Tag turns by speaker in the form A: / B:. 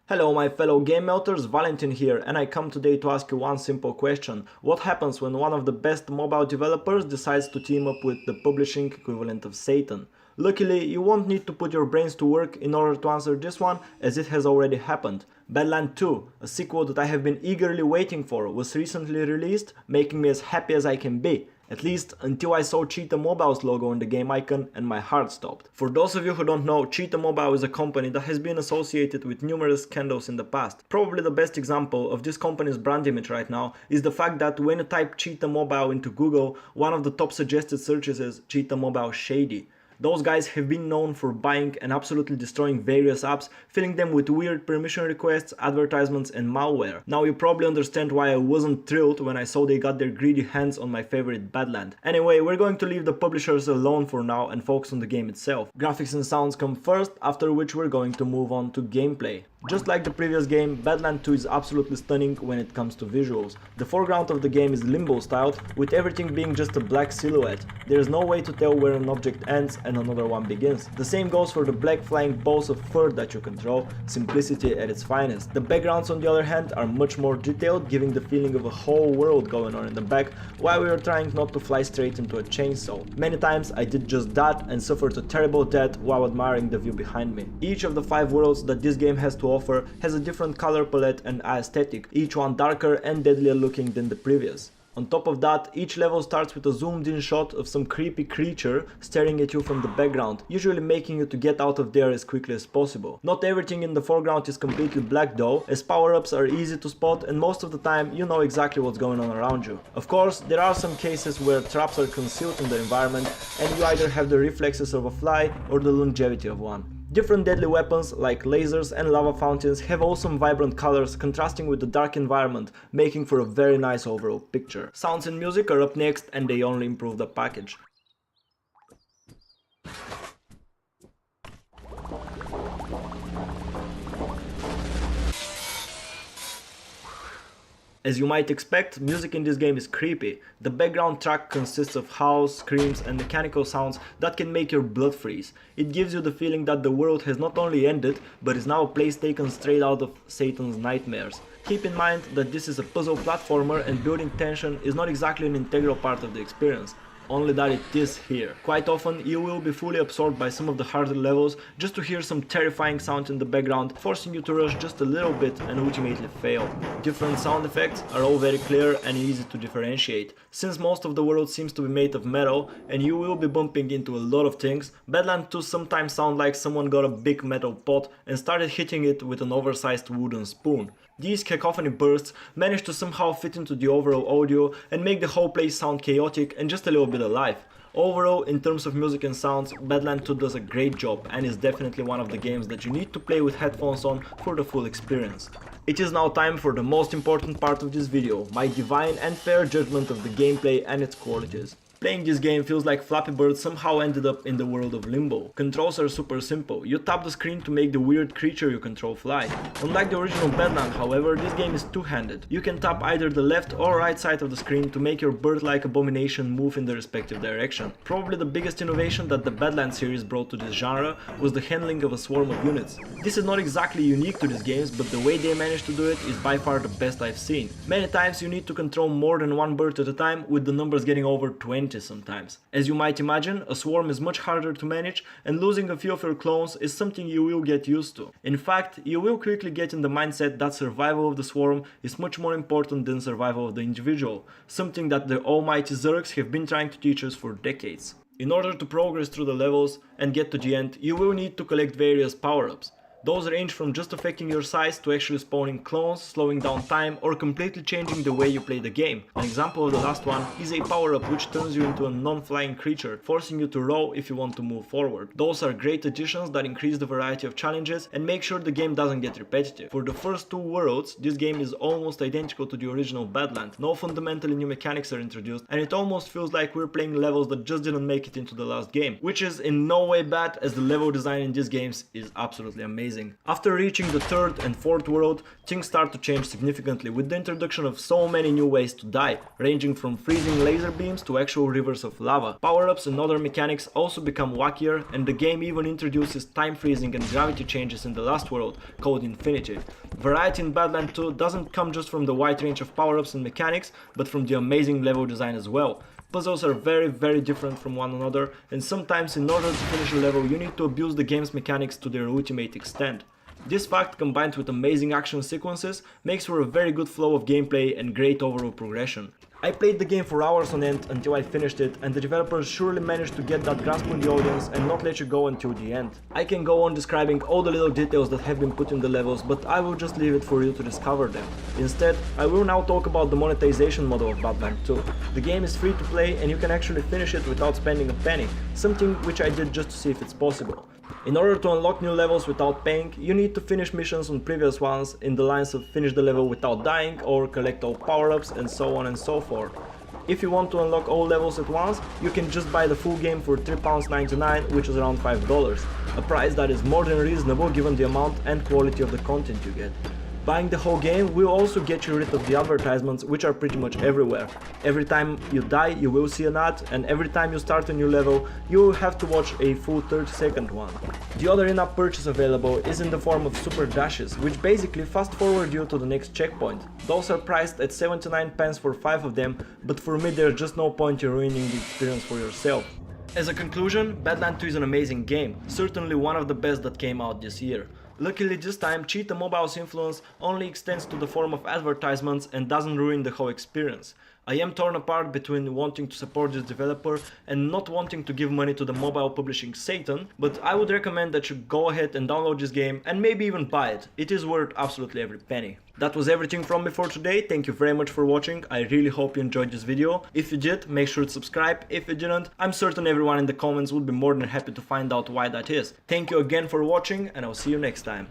A: Hello my fellow GameMelters, Valentin here, and I come today to ask you one simple question. What happens when one of the best mobile developers decides to team up with the publishing equivalent of Satan? Luckily, you won't need to put your brains to work in order to answer this one, as it has already happened. Badland 2, a sequel that I have been eagerly waiting for, was recently released, making me as happy as I can be. At least until I saw Cheetah Mobile's logo on the game icon and my heart stopped. For those of you who don't know, Cheetah Mobile is a company that has been associated with numerous scandals in the past. Probably the best example of this company's brand image right now is the fact that when you type Cheetah Mobile into Google, one of the top suggested searches is Cheetah Mobile Shady. Those guys have been known for buying and absolutely destroying various apps, filling them with weird permission requests, advertisements and malware. Now you probably understand why I wasn't thrilled when I saw they got their greedy hands on my favorite Badland. Anyway, we're going to leave the publishers alone for now and focus on the game itself. Graphics and sounds come first, after which we're going to move on to gameplay. Just like the previous game, Badland 2 is absolutely stunning when it comes to visuals. The foreground of the game is limbo styled, with everything being just a black silhouette. There is no way to tell where an object ends and another one begins. The same goes for the black flying balls of fur that you control, simplicity at its finest. The backgrounds on the other hand are much more detailed, giving the feeling of a whole world going on in the back, while we are trying not to fly straight into a chainsaw. Many times I did just that and suffered a terrible death while admiring the view behind me. Each of the 5 worlds that this game has to offer has a different color palette and aesthetic, each one darker and deadlier looking than the previous. On top of that, each level starts with a zoomed in shot of some creepy creature staring at you from the background, usually making you to get out of there as quickly as possible. Not everything in the foreground is completely black though, as power-ups are easy to spot and most of the time you know exactly what's going on around you. Of course, there are some cases where traps are concealed in the environment and you either have the reflexes of a fly or the longevity of one. Different deadly weapons like lasers and lava fountains have awesome vibrant colors contrasting with the dark environment, making for a very nice overall picture. Sounds and music are up next and they only improve the package. As you might expect, music in this game is creepy. The background track consists of howls, screams and mechanical sounds that can make your blood freeze. It gives you the feeling that the world has not only ended, but is now a place taken straight out of Satan's nightmares. Keep in mind that this is a puzzle platformer and building tension is not exactly an integral part of the experience. Only that it is here. Quite often you will be fully absorbed by some of the harder levels just to hear some terrifying sound in the background, forcing you to rush just a little bit and ultimately fail. Different sound effects are all very clear and easy to differentiate. Since most of the world seems to be made of metal and you will be bumping into a lot of things, Badland 2 sometimes sound like someone got a big metal pot and started hitting it with an oversized wooden spoon. These cacophony bursts manage to somehow fit into the overall audio and make the whole place sound chaotic and just a little bit alive. Overall, in terms of music and sounds, Badland 2 does a great job and is definitely one of the games that you need to play with headphones on for the full experience. It is now time for the most important part of this video, my divine and fair judgment of the gameplay and its qualities. Playing this game feels like Flappy Bird somehow ended up in the world of Limbo. Controls are super simple. You tap the screen to make the weird creature you control fly. Unlike the original Badland, however, this game is two-handed. You can tap either the left or right side of the screen to make your bird-like abomination move in the respective direction. Probably the biggest innovation that the Badland series brought to this genre was the handling of a swarm of units. This is not exactly unique to these games, but the way they managed to do it is by far the best I've seen. Many times you need to control more than one bird at a time, with the numbers getting over 20 sometimes. As you might imagine, a swarm is much harder to manage and losing a few of your clones is something you will get used to. In fact, you will quickly get in the mindset that survival of the swarm is much more important than survival of the individual, something that the almighty Zergs have been trying to teach us for decades. In order to progress through the levels and get to the end, you will need to collect various power-ups. Those range from just affecting your size to actually spawning clones, slowing down time or completely changing the way you play the game. An example of the last one is a power-up which turns you into a non-flying creature, forcing you to roll if you want to move forward. Those are great additions that increase the variety of challenges and make sure the game doesn't get repetitive. For the first 2 worlds, this game is almost identical to the original Badland. No fundamentally new mechanics are introduced and it almost feels like we're playing levels that just didn't make it into the last game, which is in no way bad as the level design in these games is absolutely amazing. amazing. After reaching the third and fourth world, things start to change significantly with the introduction of so many new ways to die, ranging from freezing laser beams to actual rivers of lava. Power-ups and other mechanics also become wackier, and the game even introduces time freezing and gravity changes in the last world, called Infinity. Variety in Badland 2 doesn't come just from the wide range of power-ups and mechanics, but from the amazing level design as well. Puzzles are very different from one another, and sometimes in order to finish a level you need to abuse the game's mechanics to their ultimate extent. This fact, combined with amazing action sequences, makes for a very good flow of gameplay and great overall progression. I played the game for hours on end until I finished it, and the developers surely managed to get that grasp on the audience and not let you go until the end. I can go on describing all the little details that have been put in the levels, but I will just leave it for you to discover them. Instead, I will now talk about the monetization model of Badland 2. The game is free to play and you can actually finish it without spending a penny, something which I did just to see if it's possible. In order to unlock new levels without paying, you need to finish missions on previous ones in the lines of finish the level without dying or collect all power-ups and so on and so forth. If you want to unlock all levels at once, you can just buy the full game for £3.99, which is around $5, a price that is more than reasonable given the amount and quality of the content you get. Buying the whole game will also get you rid of the advertisements, which are pretty much everywhere. Every time you die you will see an ad, and every time you start a new level you will have to watch a full 30-second one. The other in-app purchase available is in the form of super dashes, which basically fast forward you to the next checkpoint. Those are priced at 79 pence for 5 of them, but for me there's just no point in ruining the experience for yourself. As a conclusion, Badland 2 is an amazing game, certainly one of the best that came out this year. Luckily this time Cheetah Mobile's influence only extends to the form of advertisements and doesn't ruin the whole experience. I am torn apart between wanting to support this developer and not wanting to give money to the mobile publishing Satan, but I would recommend that you go ahead and download this game and maybe even buy it. It is worth absolutely every penny. That was everything from me for today. Thank you very much for watching. I really hope you enjoyed this video. If you did, make sure to subscribe. If you didn't, I'm certain everyone in the comments would be more than happy to find out why that is. Thank you again for watching, and I'll see you next time.